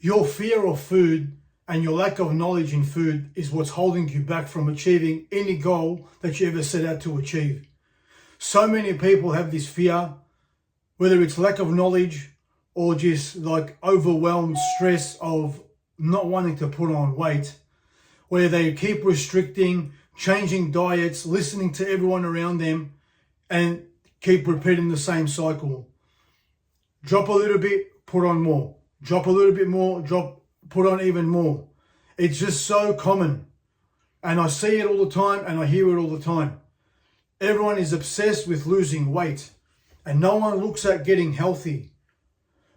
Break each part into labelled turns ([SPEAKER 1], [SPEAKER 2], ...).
[SPEAKER 1] Your fear of food and your lack of knowledge in food is what's holding you back from achieving any goal that you ever set out to achieve. So many people have this fear, whether it's lack of knowledge or just like overwhelmed stress of not wanting to put on weight, where they keep restricting, changing diets, listening to everyone around them, and keep repeating the same cycle. Drop a little bit, put on more. Drop a little bit more, put on even more. It's just so common. And I see it all the time and I hear it all the time. Everyone is obsessed with losing weight and no one looks at getting healthy.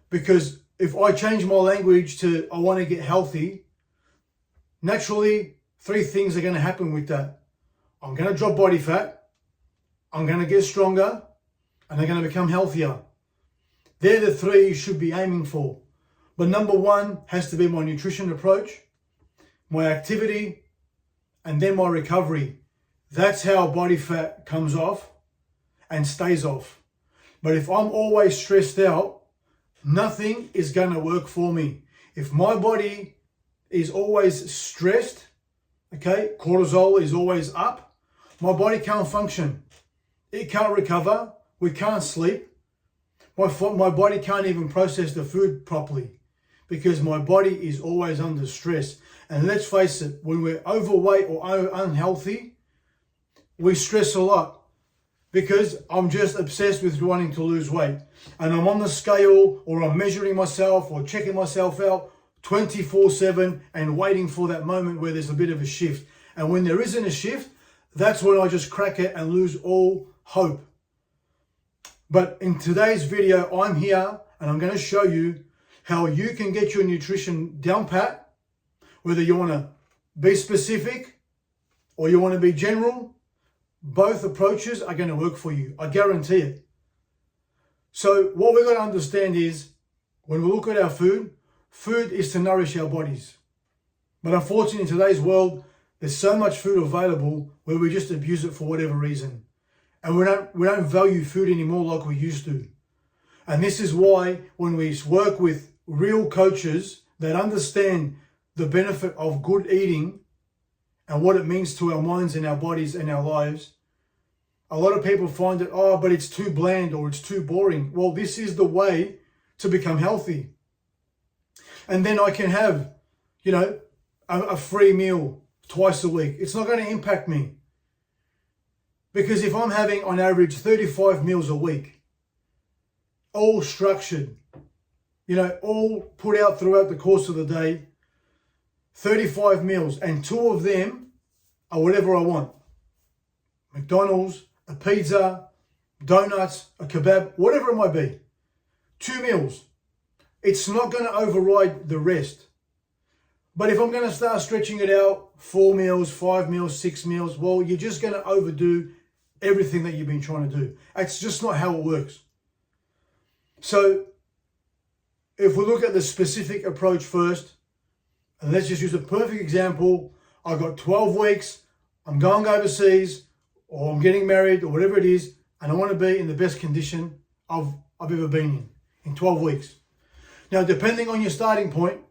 [SPEAKER 1] Because if I change my language to I want to get healthy, naturally 3 things are going to happen with that. I'm going to drop body fat, I'm going to get stronger, and I'm going to become healthier. They're the 3 you should be aiming for. But number 1 has to be my nutrition approach, my activity, and then my recovery. That's how body fat comes off and stays off. But if I'm always stressed out, nothing is going to work for me. If my body is always stressed, okay, cortisol is always up, my body can't function. It can't recover. We can't sleep. My body can't even process the food properly because my body is always under stress. And let's face it, when we're overweight or unhealthy, we stress a lot because I'm just obsessed with wanting to lose weight. And I'm on the scale or I'm measuring myself or checking myself out 24/7 and waiting for that moment where there's a bit of a shift. And when there isn't a shift, that's when I just crack it and lose all hope. But in today's video, I'm here and I'm going to show you how you can get your nutrition down pat, whether you want to be specific or you want to be general. Both approaches are going to work for you. I guarantee it. So what we've got to understand is when we look at our food, food is to nourish our bodies. But unfortunately, in today's world, there's so much food available where we just abuse it for whatever reason. And we don't value food anymore like we used to. And this is why when we work with real coaches that understand the benefit of good eating and what it means to our minds and our bodies and our lives, a lot of people find that, oh, but it's too bland or it's too boring. Well, this is the way to become healthy. And then I can have, a free meal twice a week. It's not going to impact me. Because if I'm having on average 35 meals a week, all structured, all put out throughout the course of the day, 35 meals, and 2 of them are whatever I want. McDonald's, a pizza, donuts, a kebab, whatever it might be. 2 meals. It's not going to override the rest. But if I'm going to start stretching it out, 4 meals, 5 meals, 6 meals, well, you're just going to overdo everything that you've been trying to do. It's just not how it works. So if we look at the specific approach first, and let's just use a perfect example. I've got 12 weeks, I'm going overseas, or I'm getting married, or whatever it is, and I want to be in the best condition I've ever been in 12 weeks. Now, depending on your starting point,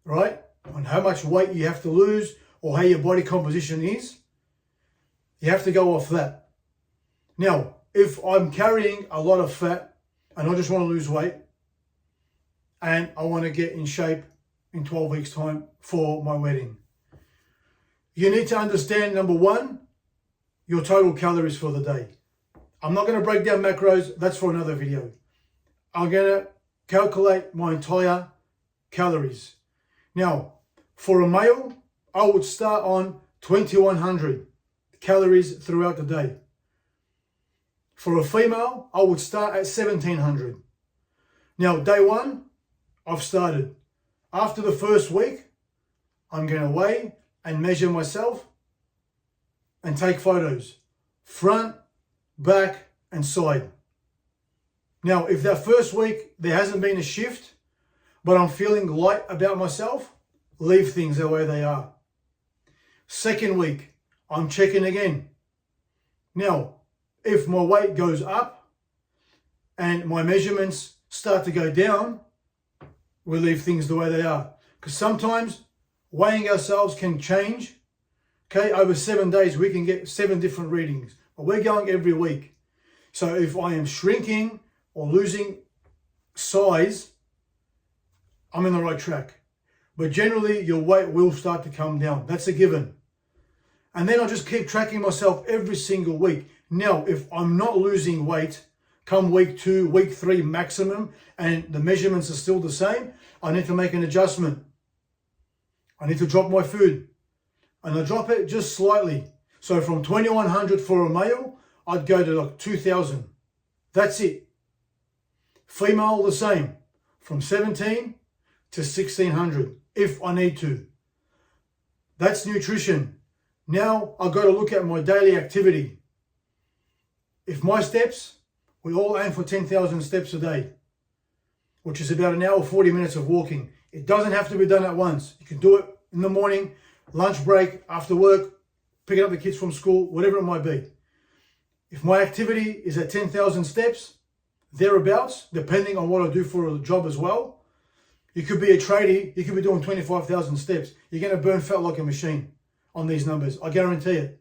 [SPEAKER 1] right, on how much weight you have to lose or how your body composition is, you have to go off that. Now, if I'm carrying a lot of fat and I just want to lose weight and I want to get in shape in 12 weeks' time for my wedding, you need to understand, number 1, your total calories for the day. I'm not going to break down macros. That's for another video. I'm going to calculate my entire calories. Now, for a male, I would start on 2100 calories throughout the day. For a female, I would start at 1700. Now, day 1, I've started. After the first week, I'm going to weigh and measure myself and take photos. Front, back, and side. Now, if that first week there hasn't been a shift, but I'm feeling light about myself, leave things the way they are. Second week, I'm checking again. Now, if my weight goes up and my measurements start to go down, we leave things the way they are. Because sometimes weighing ourselves can change. Okay, over 7 days, we can get 7 different readings. But we're going every week. So if I am shrinking or losing size, I'm in the right track. But generally, your weight will start to come down. That's a given. And then I'll just keep tracking myself every single week. Now, if I'm not losing weight, come week 2, week 3 maximum, and the measurements are still the same, I need to make an adjustment. I need to drop my food. And I drop it just slightly. So from 2100 for a male, I'd go to like 2000. That's it. Female, the same. From 17 to 1600, if I need to. That's nutrition. Now I've got to look at my daily activity. If my steps, we all aim for 10,000 steps a day, which is about an hour, 40 minutes of walking. It doesn't have to be done at once. You can do it in the morning, lunch break, after work, picking up the kids from school, whatever it might be. If my activity is at 10,000 steps, thereabouts, depending on what I do for a job as well, you could be a tradie, you could be doing 25,000 steps. You're going to burn fat like a machine on these numbers. I guarantee it.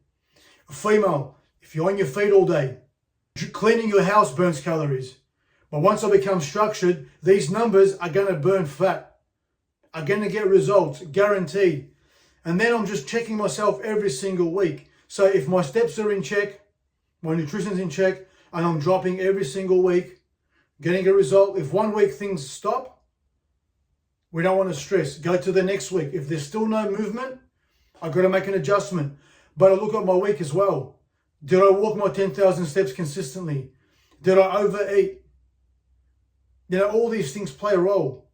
[SPEAKER 1] A female, if you're on your feet all day, cleaning your house burns calories. But once I become structured, these numbers are going to burn fat, are going to get results, guaranteed. And then I'm just checking myself every single week. So if my steps are in check, my nutrition's in check, and I'm dropping every single week, getting a result. If 1 week things stop, we don't want to stress. Go to the next week. If there's still no movement, I've got to make an adjustment. But I look at my week as well. Did I walk my 10,000 steps consistently? Did I overeat? All these things play a role.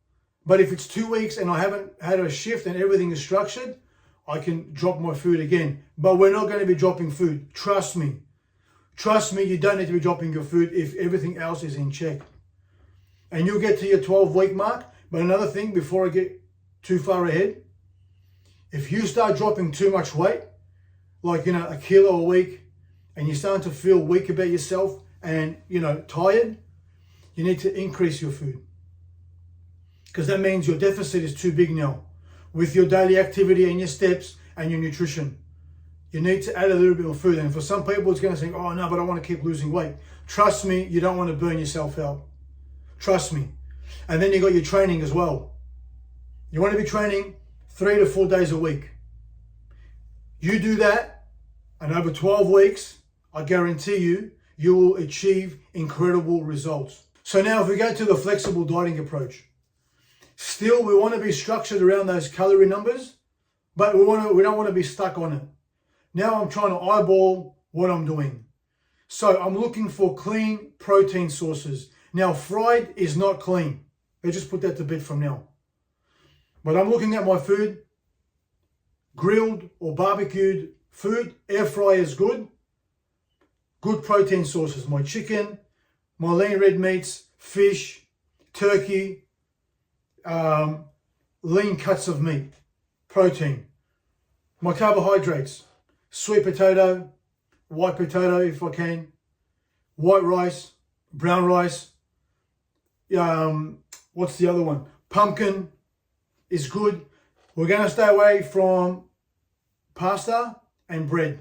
[SPEAKER 1] But if it's 2 weeks and I haven't had a shift and everything is structured, I can drop my food again. But we're not going to be dropping food. Trust me. Trust me, you don't need to be dropping your food if everything else is in check. And you'll get to your 12-week mark. But another thing, before I get too far ahead, if you start dropping too much weight, like, a kilo a week, and you're starting to feel weak about yourself and, tired, you need to increase your food. Because that means your deficit is too big now with your daily activity and your steps and your nutrition. You need to add a little bit of food. And for some people, it's going to think, oh, no, but I want to keep losing weight. Trust me, you don't want to burn yourself out. Trust me. And then you got your training as well. You want to be training 3 to 4 days a week. You do that, and over 12 weeks, I guarantee you, you will achieve incredible results. So now if we go to the flexible dieting approach, still we want to be structured around those calorie numbers, but we don't want to be stuck on it. Now I'm trying to eyeball what I'm doing. So I'm looking for clean protein sources. Now fried is not clean. Let's just put that to bed from now. But I'm looking at my food, grilled or barbecued food, air fryer is good. Good protein sources, my chicken, my lean red meats, fish, turkey, lean cuts of meat, protein. My carbohydrates, sweet potato, white potato if I can, white rice, brown rice, what's the other one? Pumpkin is good. We're going to stay away from pasta and bread.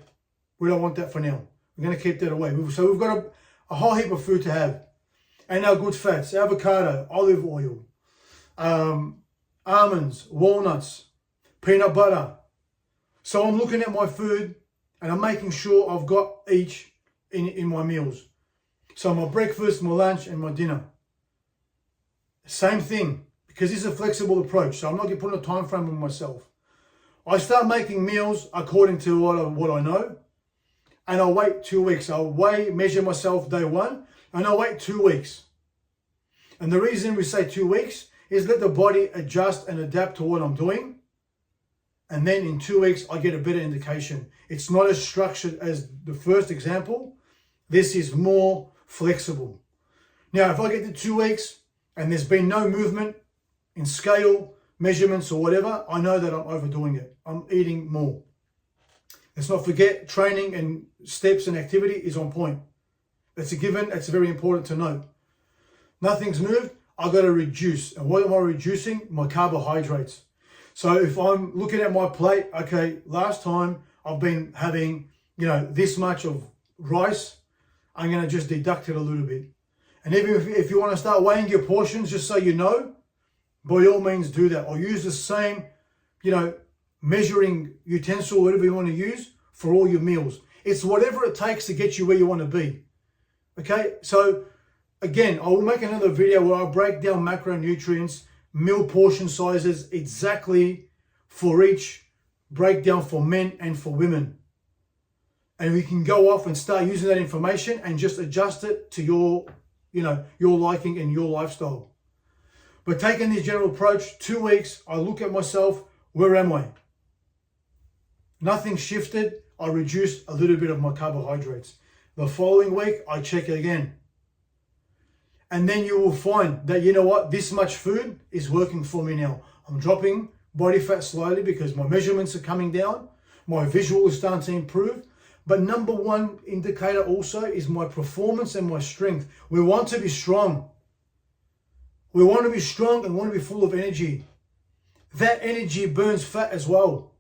[SPEAKER 1] We don't want that for now. We're going to keep that away. So we've got a whole heap of food to have. And our good fats, avocado, olive oil, almonds, walnuts, peanut butter. So I'm looking at my food and I'm making sure I've got each in my meals. So my breakfast, my lunch and my dinner. Same thing, because this is a flexible approach. So I'm not going to put a time frame on myself. I start making meals according to what I know. And I'll wait 2 weeks. I'll measure myself day 1 and I'll wait 2 weeks. And the reason we say 2 weeks is let the body adjust and adapt to what I'm doing. And then in 2 weeks, I get a better indication. It's not as structured as the first example. This is more flexible. Now, if I get to 2 weeks and there's been no movement in scale, measurements or whatever, I know that I'm overdoing it. I'm eating more. Let's not forget training and steps and activity is on point. That's a given. It's very important to note. Nothing's moved. I got to reduce. And what am I reducing? My carbohydrates. So if I'm looking at my plate, okay, last time I've been having, this much of rice, I'm going to just deduct it a little bit. And even if you want to start weighing your portions, just so you know, by all means do that. Or use the same, measuring utensil, whatever you want to use for all your meals. It's whatever it takes to get you where you want to be. Okay, so again, I will make another video where I break down macronutrients, meal portion sizes exactly for each breakdown for men and for women. And we can go off and start using that information and just adjust it to your liking and your lifestyle. But taking this general approach, 2 weeks, I look at myself, where am I? Nothing shifted, I reduced a little bit of my carbohydrates. The following week, I check again. And then you will find that, this much food is working for me now. I'm dropping body fat slowly because my measurements are coming down. My visual is starting to improve. But number one indicator also is my performance and my strength. We want to be strong. We want to be strong and want to be full of energy. That energy burns fat as well.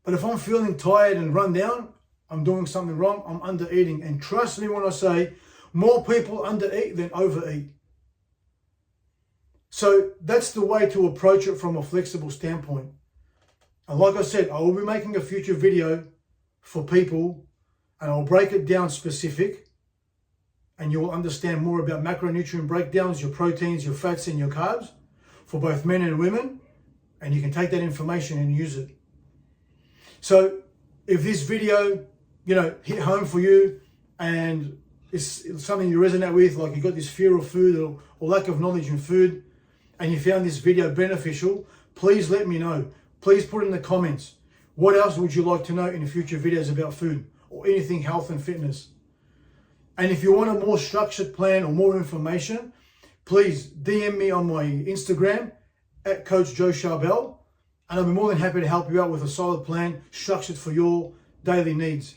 [SPEAKER 1] But if I'm feeling tired and run down, I'm doing something wrong. I'm under eating. And trust me when I say, more people undereat than overeat. So that's the way to approach it from a flexible standpoint. And like I said, I will be making a future video for people and I'll break it down specific and you will understand more about macronutrient breakdowns, your proteins, your fats and your carbs for both men and women, and you can take that information and use it. So if this video, hit home for you and it's something you resonate with, like you got this fear of food or lack of knowledge in food, and you found this video beneficial, please let me know. Please put in the comments, what else would you like to know in future videos about food or anything health and fitness? And if you want a more structured plan or more information, please DM me on my Instagram at Coach Joe Charbel, and I'll be more than happy to help you out with a solid plan structured for your daily needs.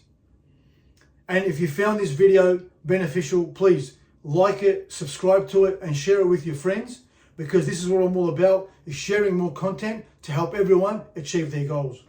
[SPEAKER 1] And if you found this video beneficial, please like it, subscribe to it, and share it with your friends, because this is what I'm all about, is sharing more content to help everyone achieve their goals.